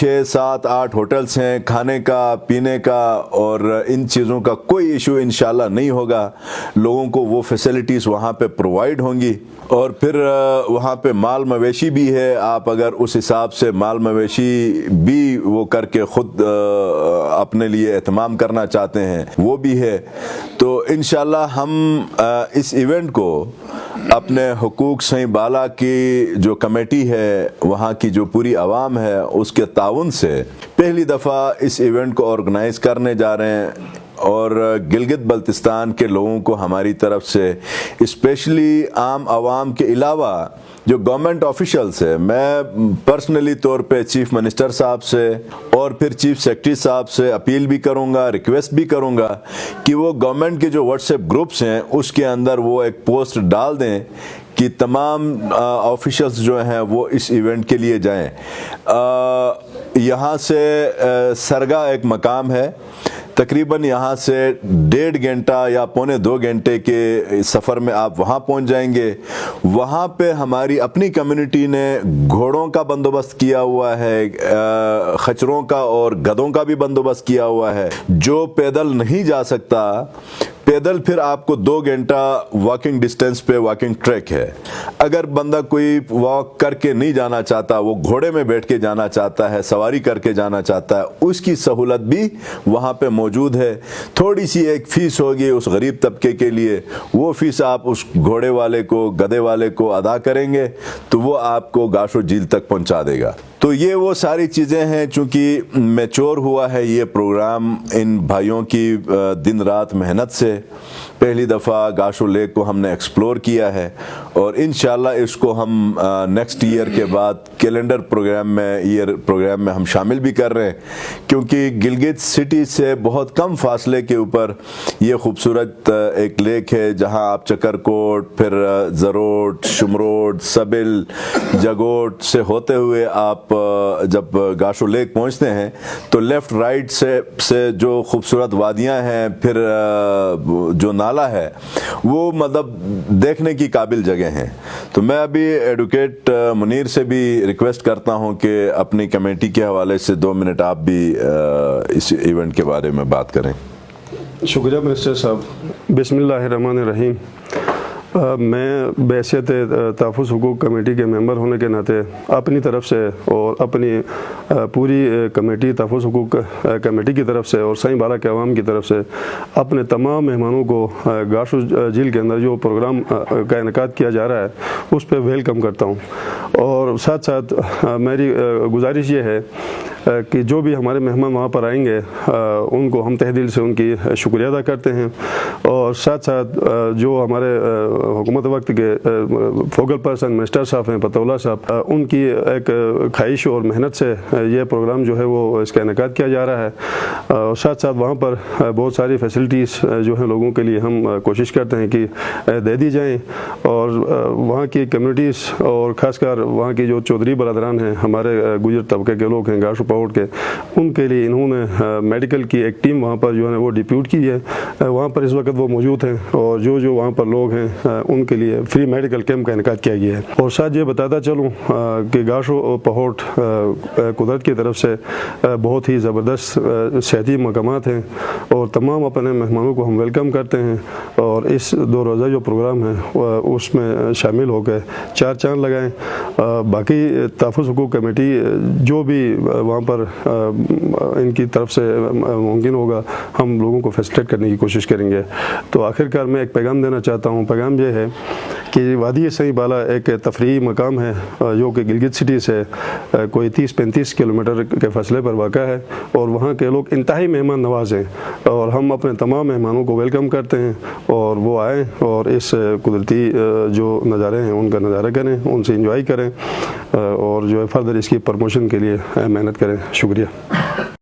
6, 7, 8 hotels ہیں, کھانے کا پینے کا اور ان چیزوں کا کوئی ایشو انشاءاللہ نہیں ہوگا. لوگوں کو وہ فیسلٹیز وہاں پہ پرووائڈ ہوں گی. اور پھر وہاں پہ مال مویشی بھی ہے, آپ اگر اس حساب سے مال مویشی بھی وہ کر کے خود اپنے لیے اہتمام کرنا چاہتے ہیں وہ بھی ہے. تو انشاءاللہ ہم اس ایونٹ کو اپنے حقوق سائیں بالا کی جو کمیٹی ہے, وہاں کی جو پوری عوام ہے, اس کے تعاون سے پہلی دفعہ اس ایونٹ کو آرگنائز کرنے جا رہے ہیں. اور گلگت بلتستان کے لوگوں کو ہماری طرف سے اسپیشلی عام عوام کے علاوہ جو گورنمنٹ آفیشلز ہے, میں پرسنلی طور پہ چیف منسٹر صاحب سے اور پھر چیف سیکرٹری صاحب سے اپیل بھی کروں گا, ریکویسٹ بھی کروں گا کہ وہ گورنمنٹ کے جو واٹس ایپ گروپس ہیں اس کے اندر وہ ایک پوسٹ ڈال دیں کہ تمام آفیشلز جو ہیں وہ اس ایونٹ کے لیے جائیں. یہاں سے سرگا ایک مقام ہے, تقریباً یہاں سے 1.5 گھنٹہ یا 1.25 گھنٹے کے سفر میں آپ وہاں پہنچ جائیں گے. وہاں پہ ہماری اپنی کمیونٹی نے گھوڑوں کا بندوبست کیا ہوا ہے, خچروں کا اور گدھوں کا بھی بندوبست کیا ہوا ہے. جو پیدل نہیں جا سکتا, پیدل پھر آپ کو 2 گھنٹہ واکنگ ڈسٹینس پہ واکنگ ٹریک ہے. اگر بندہ کوئی واک کر کے نہیں جانا چاہتا, وہ گھوڑے میں بیٹھ کے جانا چاہتا ہے, سواری کر کے جانا چاہتا ہے, اس کی سہولت بھی وہاں پہ موجود ہے. تھوڑی سی ایک فیس ہوگی اس غریب طبقے کے لیے, وہ فیس آپ اس گھوڑے والے کو, گدھے والے کو ادا کریں گے تو وہ آپ کو گاشو جھیل تک پہنچا دے گا. تو یہ وہ ساری چیزیں ہیں. چونکہ میچور ہوا ہے یہ پروگرام ان بھائیوں کی دن رات محنت سے, پہلی دفعہ گاشو لیک کو ہم نے ایکسپلور کیا ہے اور انشاءاللہ اس کو ہم نیکسٹ ایئر کے بعد کیلنڈر پروگرام میں ہم شامل بھی کر رہے ہیں. کیونکہ گلگت سٹی سے بہت کم فاصلے کے اوپر یہ خوبصورت ایک لیک ہے جہاں آپ چکر کوٹ, پھر زروٹ, شمروٹ, سبل, جگوٹ سے ہوتے ہوئے آپ جب گاشو لیک پہنچتے ہیں تو لیفٹ رائٹ سے جو خوبصورت وادیاں ہیں, پھر جو نالا ہے, وہ مطلب دیکھنے کی قابل جگہ ہیں. تو میں ابھی ایڈوکیٹ منیر سے بھی ریکویسٹ کرتا ہوں کہ اپنی کمیٹی کے حوالے سے 2 منٹ آپ بھی اس ایونٹ کے بارے میں بات کریں. شکریہ منسٹر صاحب. بسم اللہ الرحمن الرحیم. میں بحیثیت تحفظ حقوق کمیٹی کے ممبر ہونے کے ناطے اپنی طرف سے اور اپنی پوری کمیٹی تحفظ حقوق کمیٹی کی طرف سے اور سائیں بالا کے عوام کی طرف سے اپنے تمام مہمانوں کو گاشو جھیل کے اندر جو پروگرام کا انعقاد کیا جا رہا ہے اس پہ ویلکم کرتا ہوں. اور ساتھ ساتھ میری گزارش یہ ہے کہ جو بھی ہمارے مہمان وہاں پر آئیں گے ان کو ہم تہ دل سے ان کی شکریہ ادا کرتے ہیں. اور ساتھ ساتھ جو ہمارے حکومت وقت کے فوکل پرسن منسٹر صاحب ہیں, پتولہ صاحب, ان کی ایک خواہش اور محنت سے یہ پروگرام جو ہے وہ اس کا انعقاد کیا جا رہا ہے. اور ساتھ ساتھ وہاں پر بہت ساری فیسلٹیز جو ہیں لوگوں کے لیے ہم کوشش کرتے ہیں کہ دے دی جائیں. اور وہاں کی کمیونٹیز اور خاص کر وہاں کی جو چودھری برادران ہیں, ہمارے گجر طبقے کے لوگ ہیں گاشو پاؤٹ کے, ان کے لیے انہوں نے میڈیکل کی ایک ٹیم وہاں پر جو ہے وہ ڈپیوٹ کی ہے. وہاں پر اس وقت وہ موجود ہیں اور جو وہاں پر لوگ ہیں ان کے لیے فری میڈیکل کیمپ کا انعقاد کیا گیا ہے. اور ساتھ یہ بتاتا چلوں کہ گاشو پہوٹ قدرت کی طرف سے بہت ہی زبردست صحتی مقامات ہیں اور تمام اپنے مہمانوں کو ہم ویلکم کرتے ہیں. اور اس 2 روزہ جو پروگرام ہے اس میں شامل ہو کے 4 چاند لگائیں. باقی تحفظ حقوق کمیٹی جو بھی وہاں پر ان کی طرف سے ممکن ہوگا ہم لوگوں کو فیسلیٹ کرنے کی کوشش کریں گے. تو آخر کار میں ایک پیغام دینا چاہتا ہوں. پیغام یہ ہے کہ وادی سائیں بالا ایک تفریحی مقام ہے جو کہ گلگت سٹی سے کوئی 30-35 کلومیٹر کے فاصلے پر واقع ہے اور وہاں کے لوگ انتہائی مہمان نواز ہیں. اور ہم اپنے تمام مہمانوں کو ویلکم کرتے ہیں اور وہ آئیں اور اس قدرتی جو نظارے ہیں ان کا نظارہ کریں, ان سے انجوائے کریں اور جو ہے فردر اس کی پروموشن کے لیے محنت کریں. شکریہ.